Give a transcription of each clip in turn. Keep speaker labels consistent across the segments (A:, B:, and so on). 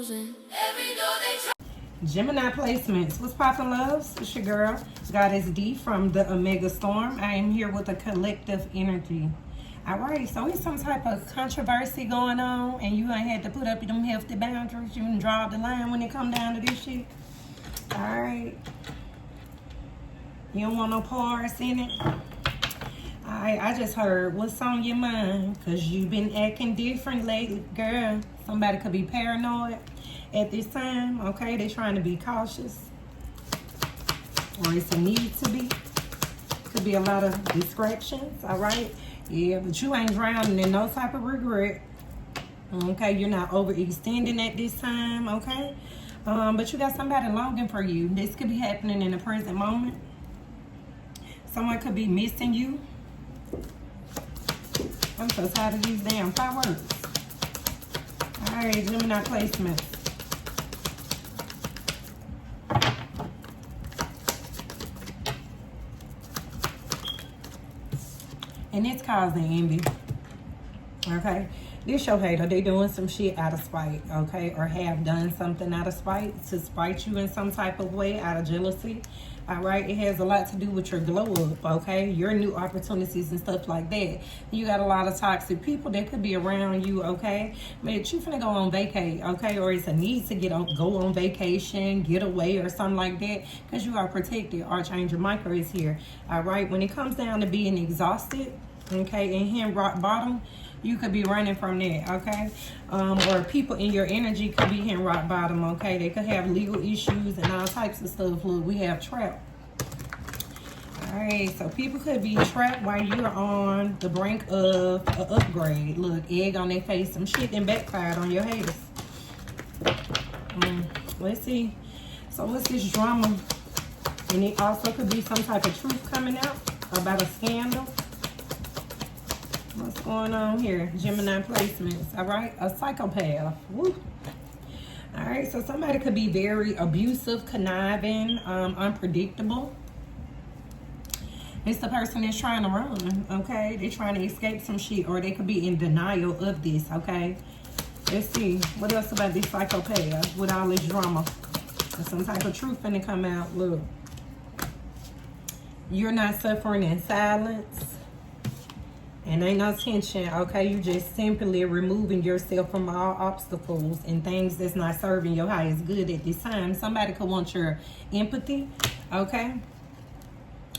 A: losing. Every door they try.
B: Gemini placements. What's poppin', loves? It's your girl, Goddess D from the Omega Storm. I am here with a collective energy. All right, so it's some type of controversy going on, and you ain't had to put up them hefty boundaries. You can draw the line when it come down to this shit. All right. You don't want no parts in it. All right, I just heard what's on your mind, because you've been acting different lately, girl. Somebody could be paranoid at this time, okay? They're trying to be cautious, or it's a need to be. Could be a lot of distractions, all right? Yeah, but you ain't drowning in no type of regret, okay? You're not overextending at this time, okay? But you got somebody longing for you. This could be happening in the present moment. Someone could be missing you. I'm so tired of these damn fireworks. All right, Gemini placement. And it's causing envy. Okay? This your hater. They doing some shit out of spite, okay? Or have done something out of spite to spite you in some type of way, out of jealousy. All right? It has a lot to do with your glow up, okay? Your new opportunities and stuff like that. You got a lot of toxic people that could be around you, okay? Man, you finna go on vacay, okay? Or it's a need to go on vacation, get away or something like that, because you are protected. Archangel Michael is here, all right? When it comes down to being exhausted, okay, and hitting rock bottom, you could be running from that, okay? Or people in your energy could be hitting rock bottom, okay? They could have legal issues and all types of stuff. Look, we have trapped. All right, so people could be trapped while you're on the brink of an upgrade. Look, egg on their face. Some shit then backfired on your haters. Let's see. So what's this drama? And it also could be some type of truth coming out about a scandal. What's going on here? Gemini placements, all right? A psychopath. Woo. All right, so somebody could be very abusive, conniving, unpredictable. It's the person that's trying to run, okay? They're trying to escape some shit, or they could be in denial of this, okay? Let's see. What else about this psychopath with all this drama? There's some type of truth finna come out. Look. You're not suffering in silence. And ain't no tension, okay? You just simply removing yourself from all obstacles and things that's not serving your highest good at this time. Somebody could want your empathy, okay?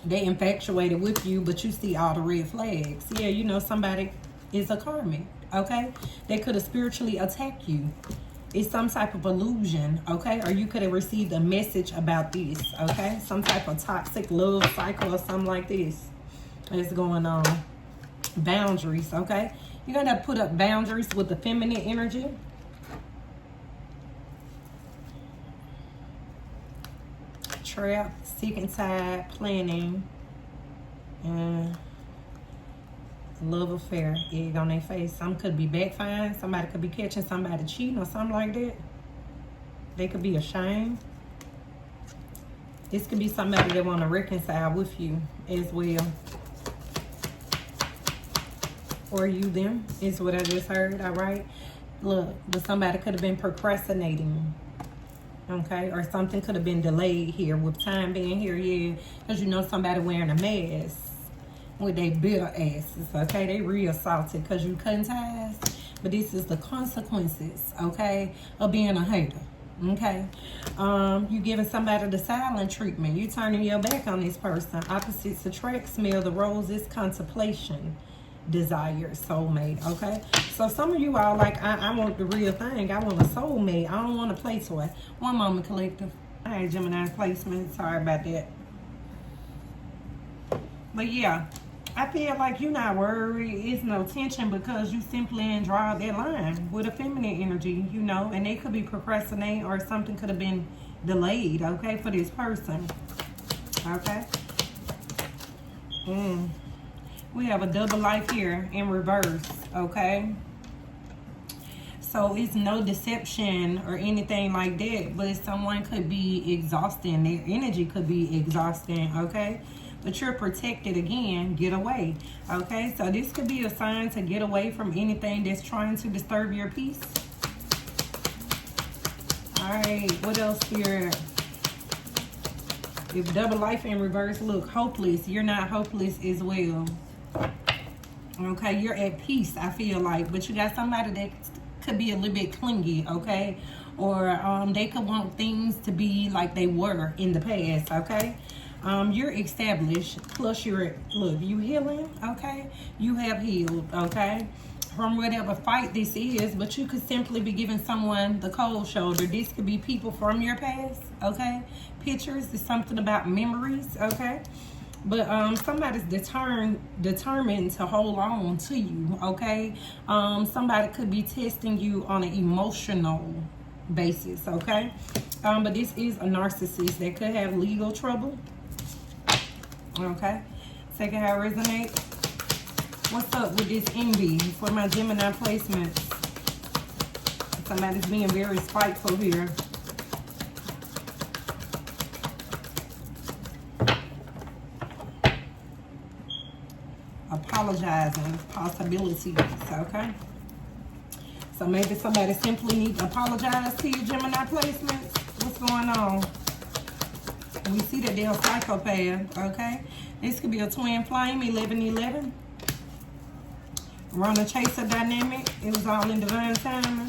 B: They infatuated with you, but you see all the red flags. Yeah, you know somebody is a karmic, okay? They could have spiritually attacked you. It's some type of illusion, okay? Or you could have received a message about this, okay? Some type of toxic love cycle or something like this is going on. Boundaries, okay? You're gonna have to put up boundaries with the feminine energy. Trap, sick and tired, planning, and love affair. Egg on their face. Some could be backfiring. Somebody could be catching somebody cheating or something like that. They could be ashamed. This could be somebody that want to reconcile with you as well. Or you, them, is what I just heard, all right? Look, but somebody could have been procrastinating, okay? Or something could have been delayed here with time being here, yeah. Because you know somebody wearing a mask with their bitter asses, okay? They real salty because you cutting ties. But this is the consequences, okay, of being a hater, okay? You giving somebody the silent treatment. You turning your back on this person. Opposites attract, smell the roses, contemplation. Desire, soulmate, okay? So some of you are like, I want the real thing. I want a soulmate. I don't want a play toy. One moment, collective. All right, Gemini placement. Sorry about that. But yeah, I feel like you're not worried. It's no tension because you simply draw that line with a feminine energy, you know, and they could be procrastinating or something could have been delayed, okay, for this person, okay? We have a double life here in reverse, okay? So it's no deception or anything like that, but someone could be exhausting. Their energy could be exhausting, okay? But you're protected again. Get away, okay? So this could be a sign to get away from anything that's trying to disturb your peace. right, what else here? If double life in reverse, look, hopeless. You're not hopeless as well. Okay, you're at peace, I feel like. But you got somebody that could be a little bit clingy, okay? Or they could want things to be like they were in the past, okay? You're established. Plus, look, you healing, okay? You have healed, okay? From whatever fight this is, but you could simply be giving someone the cold shoulder. This could be people from your past, okay? Pictures is something about memories, okay? But somebody's determined to hold on to you, okay? Somebody could be testing you on an emotional basis, okay? But this is a narcissist that could have legal trouble, okay? Second how it resonates. What's up with this envy for my Gemini placements? Somebody's being very spiteful here. Apologizing possibilities, okay? So maybe somebody simply needs to apologize to your Gemini placements. What's going on? We see that they're a psychopath, okay? This could be a twin flame, 1111. Runner chaser dynamic. It was all in divine timing.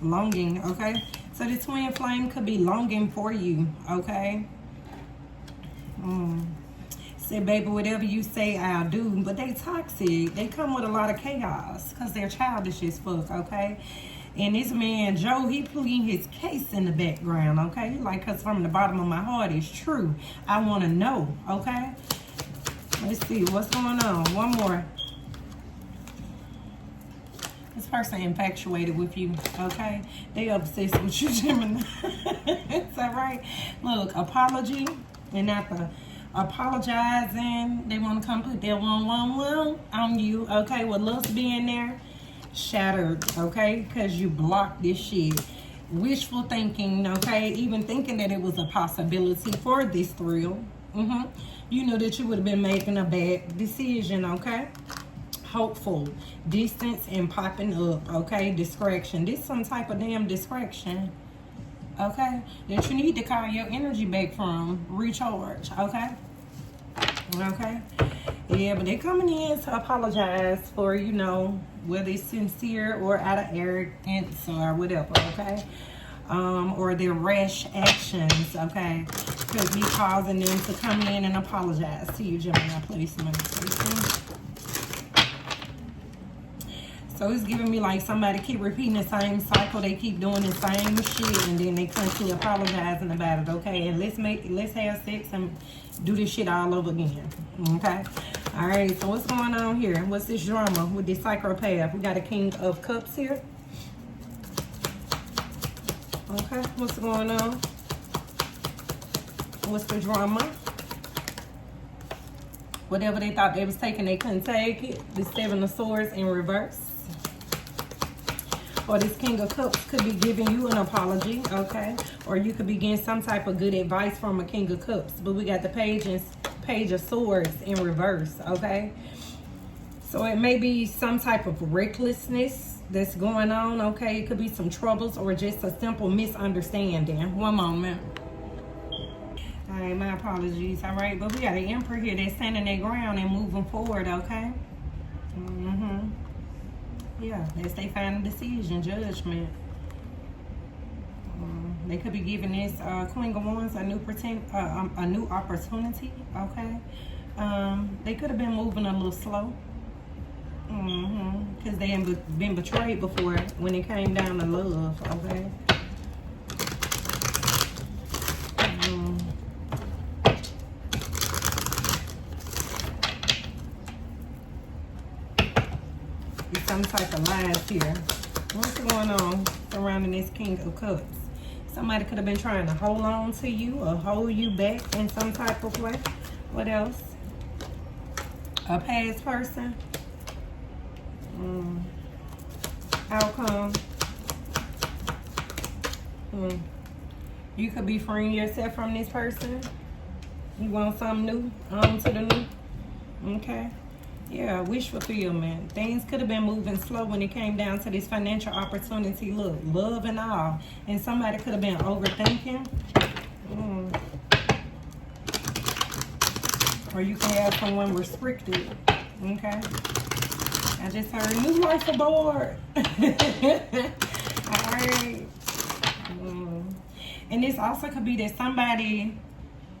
B: Longing, okay? So the twin flame could be longing for you, okay? Say, baby, whatever you say, I'll do. But they toxic. They come with a lot of chaos because they're childish as fuck, okay? And this man, Joe, he pleading his case in the background, okay? Like, because from the bottom of my heart, it's true. I want to know, okay? Let's see. What's going on? One more. This person infatuated with you, okay? They obsessed with you, Gemini. It's all right. Look, apology and after apologizing, they want to come put their one on you, okay? With lust being there, shattered, okay? Because you blocked this shit. Wishful thinking, okay? Even thinking that it was a possibility for this thrill. You know that you would have been making a bad decision, okay? Hopeful, distance and popping up, okay? Distraction. This some type of damn distraction, okay? That you need to call your energy back from. Recharge, okay? Okay? Yeah, but they're coming in to apologize for, you know, whether it's sincere or out of arrogance or whatever, okay? Or their rash actions, okay? Could be causing them to come in and apologize to you, Gemini placement. So it's giving me like somebody keep repeating the same cycle. They keep doing the same shit and then they constantly apologizing about it, okay? And let's have sex and do this shit all over again, okay? All right, so what's going on here? What's this drama with this psychopath? We got a King of Cups here. Okay, what's going on? What's the drama? Whatever they thought they was taking, they couldn't take it. The Seven of Swords in reverse. Or this King of Cups could be giving you an apology, okay? Or you could be getting some type of good advice from a King of Cups. But we got the Page of Swords in reverse, okay? So it may be some type of recklessness that's going on, okay? It could be some troubles or just a simple misunderstanding. One moment. All right, my apologies, all right? But we got an Emperor here that's standing their ground and moving forward, okay? Yeah, as they find a decision, judgment. They could be giving this Queen of Wands a new opportunity, okay? They could have been moving a little slow. Because they have been betrayed before when it came down to love, okay? Some type of lies here. What's going on surrounding this King of Cups? Somebody could have been trying to hold on to you or hold you back in some type of way. What else? A past person. Outcome. You could be freeing yourself from this person. You want something new, on to the new. Okay. Yeah, wish fulfillment. Things could have been moving slow when it came down to this financial opportunity. Look, love and all. And somebody could have been overthinking. Or you can have someone restricted. Okay. I just heard new life aboard. Alright. And this also could be that somebody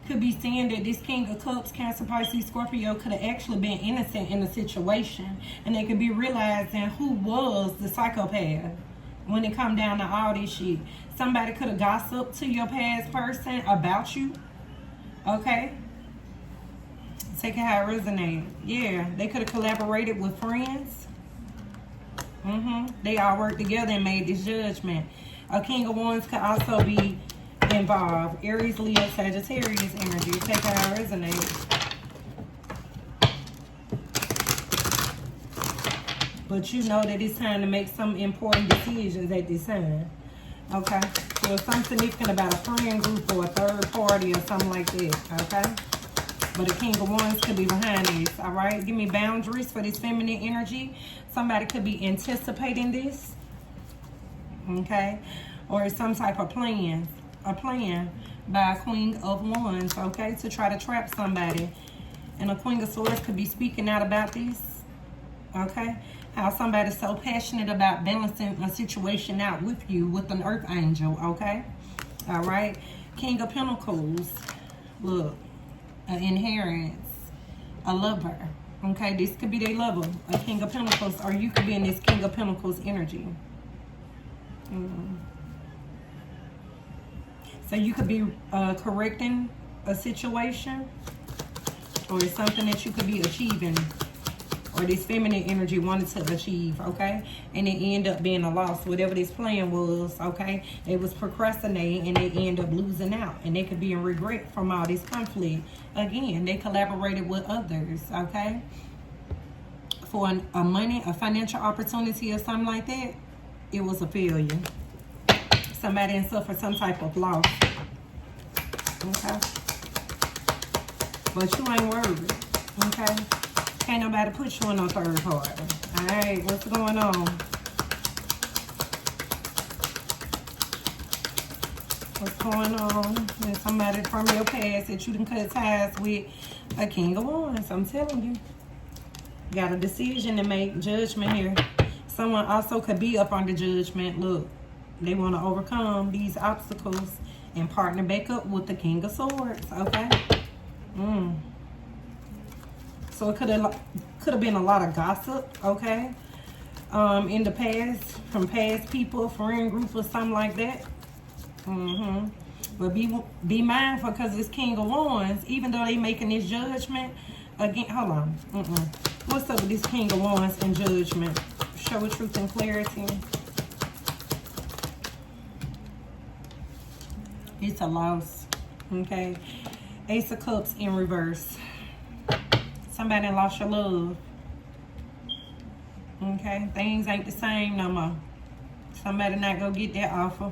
B: could be saying that this King of Cups, Cancer, Pisces, Scorpio could have actually been innocent in the situation. And they could be realizing who was the psychopath when it come down to all this shit. Somebody could have gossiped to your past person about you. Okay? Take it how it resonates. Yeah, they could have collaborated with friends. They all worked together and made this judgment. A King of Wands could also be involved. Aries, Leo, Sagittarius energy. Take it how it resonates. But you know that it's time to make some important decisions at this time. Okay? So something significant about a friend group or a third party or something like that. Okay? But a King of Wands could be behind this, all right? Give me boundaries for this feminine energy. Somebody could be anticipating this, okay? Or some type of plan, a plan by a Queen of Wands, okay? To try to trap somebody. And a Queen of Swords could be speaking out about this, okay? How somebody's so passionate about balancing a situation out with you with an Earth Angel, okay? All right? King of Pentacles, look. An inheritance, a lover. Okay, this could be their lover, a King of Pentacles, or you could be in this King of Pentacles energy. So you could be correcting a situation, or it's something that you could be achieving, or this feminine energy wanted to achieve, okay? And it ended up being a loss. Whatever this plan was, okay? It was procrastinating and they end up losing out. And they could be in regret from all this conflict. Again, they collaborated with others, okay? For a financial opportunity or something like that, it was a failure. Somebody didn't suffer some type of loss, okay? But you ain't worried, okay? Can't nobody put you in no third party. Alright, what's going on? What's going on? There's somebody from your past that you done cut ties with. A King of Wands, I'm telling you. Got a decision to make, judgment here. Someone also could be up under judgment. Look, they want to overcome these obstacles and partner back up with the King of Swords, okay? So it could have been a lot of gossip, okay, in the past, from past people, friend group or something like that. But be mindful, because it's King of Wands, even though they making this judgment, again, hold on. What's up with this King of Wands and judgment? Show with truth and clarity. It's a loss, okay? Ace of Cups in reverse. Somebody lost your love. Okay, things ain't the same no more. Somebody not gonna get that offer.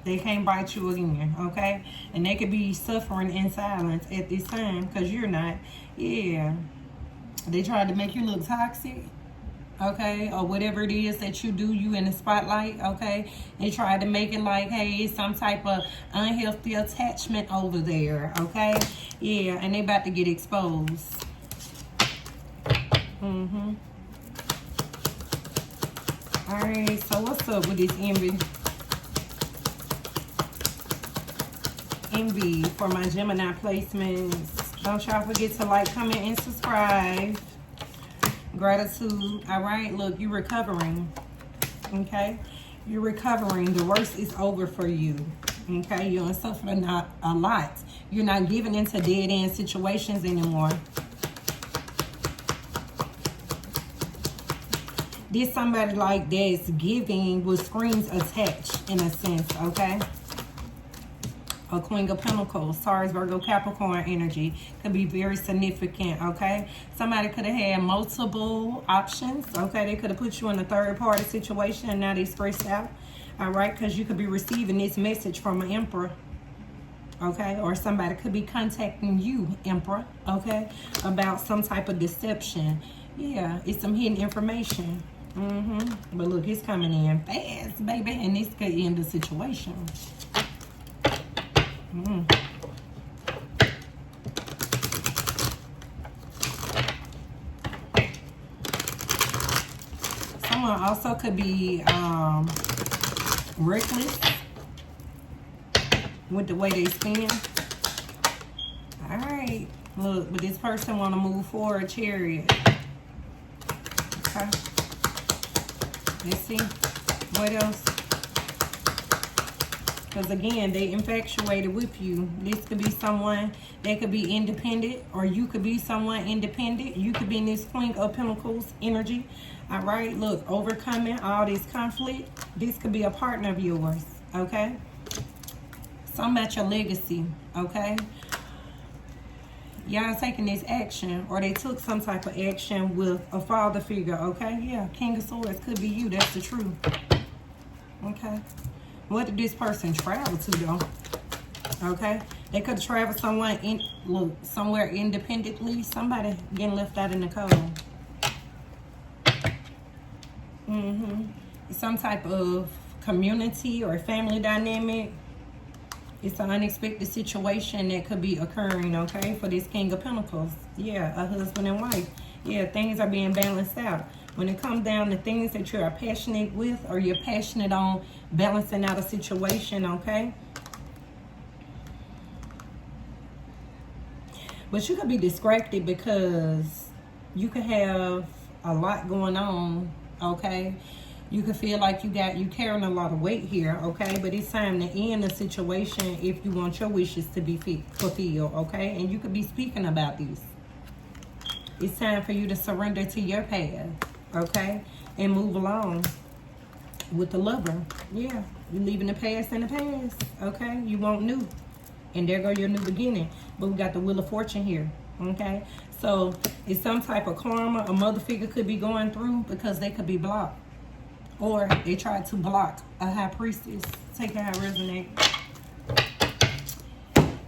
B: They can't bite you again, okay? And they could be suffering in silence at this time, because you're not. Yeah. They tried to make you look toxic, okay? Or whatever it is that you do, you in the spotlight, okay? They tried to make it like, hey, it's some type of unhealthy attachment over there, okay? Yeah, and they about to get exposed. Alright, so what's up with this envy? Envy for my Gemini placements. Don't y'all forget to like, comment, and subscribe. Gratitude. Alright, look, you're recovering. Okay? You're recovering. The worst is over for you. Okay? You're suffering not a lot. You're not giving into dead-end situations anymore. This somebody like that's giving with screens attached in a sense, okay? A Queen of Pentacles, Taurus, Virgo, Capricorn energy could be very significant, okay? Somebody could have had multiple options, okay? They could have put you in a third party situation and now they stressed out, all right? Because you could be receiving this message from an Emperor, okay? Or somebody could be contacting you, Emperor, okay? About some type of deception. Yeah, it's some hidden information. But look, it's coming in fast, baby, and this could end the situation. Someone also could be reckless with the way they spend. All right, look, but this person want to move forward, Chariot. Okay, let's see what else. Because again, they infatuated with you. This could be someone that could be independent, or you could be someone independent. You could be in this Queen of Pentacles energy. All right, look, overcoming all this conflict. This could be a partner of yours, okay? Something about your legacy, okay? Y'all taking this action, or they took some type of action with a father figure, okay? Yeah, King of Swords could be you. That's the truth, okay? What did this person travel to, though? Okay, they could travel somewhere somewhere independently. Somebody getting left out in the cold. Some type of community or family dynamic. It's an unexpected situation that could be occurring, okay, for this King of Pentacles. Yeah, a husband and wife. Yeah, things are being balanced out. When it comes down to things that you are passionate with, or you're passionate on balancing out a situation, okay? But you could be distracted because you could have a lot going on, okay? You could feel like you carrying a lot of weight here, okay? But it's time to end the situation if you want your wishes to be fulfilled, okay? And you could be speaking about this. It's time for you to surrender to your path, okay? And move along with the lover. Yeah, you're leaving the past in the past, okay? You want new. And there go your new beginning. But we got the Wheel of Fortune here, okay? So it's some type of karma a mother figure could be going through because they could be blocked. Or they tried to block a high priestess. Take it how it resonates.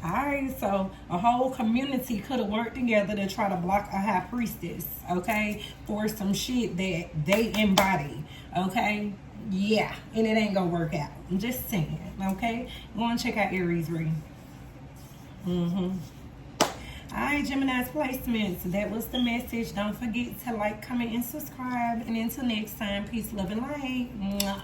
B: Alright, so a whole community could have worked together to try to block a high priestess, okay? For some shit that they embody, okay? Yeah, and it ain't gonna work out. I'm just saying, okay? Go and check out Aries reading. Alright, Gemini's placements. That was the message. Don't forget to like, comment, and subscribe. And until next time, peace, love, and light. Mwah.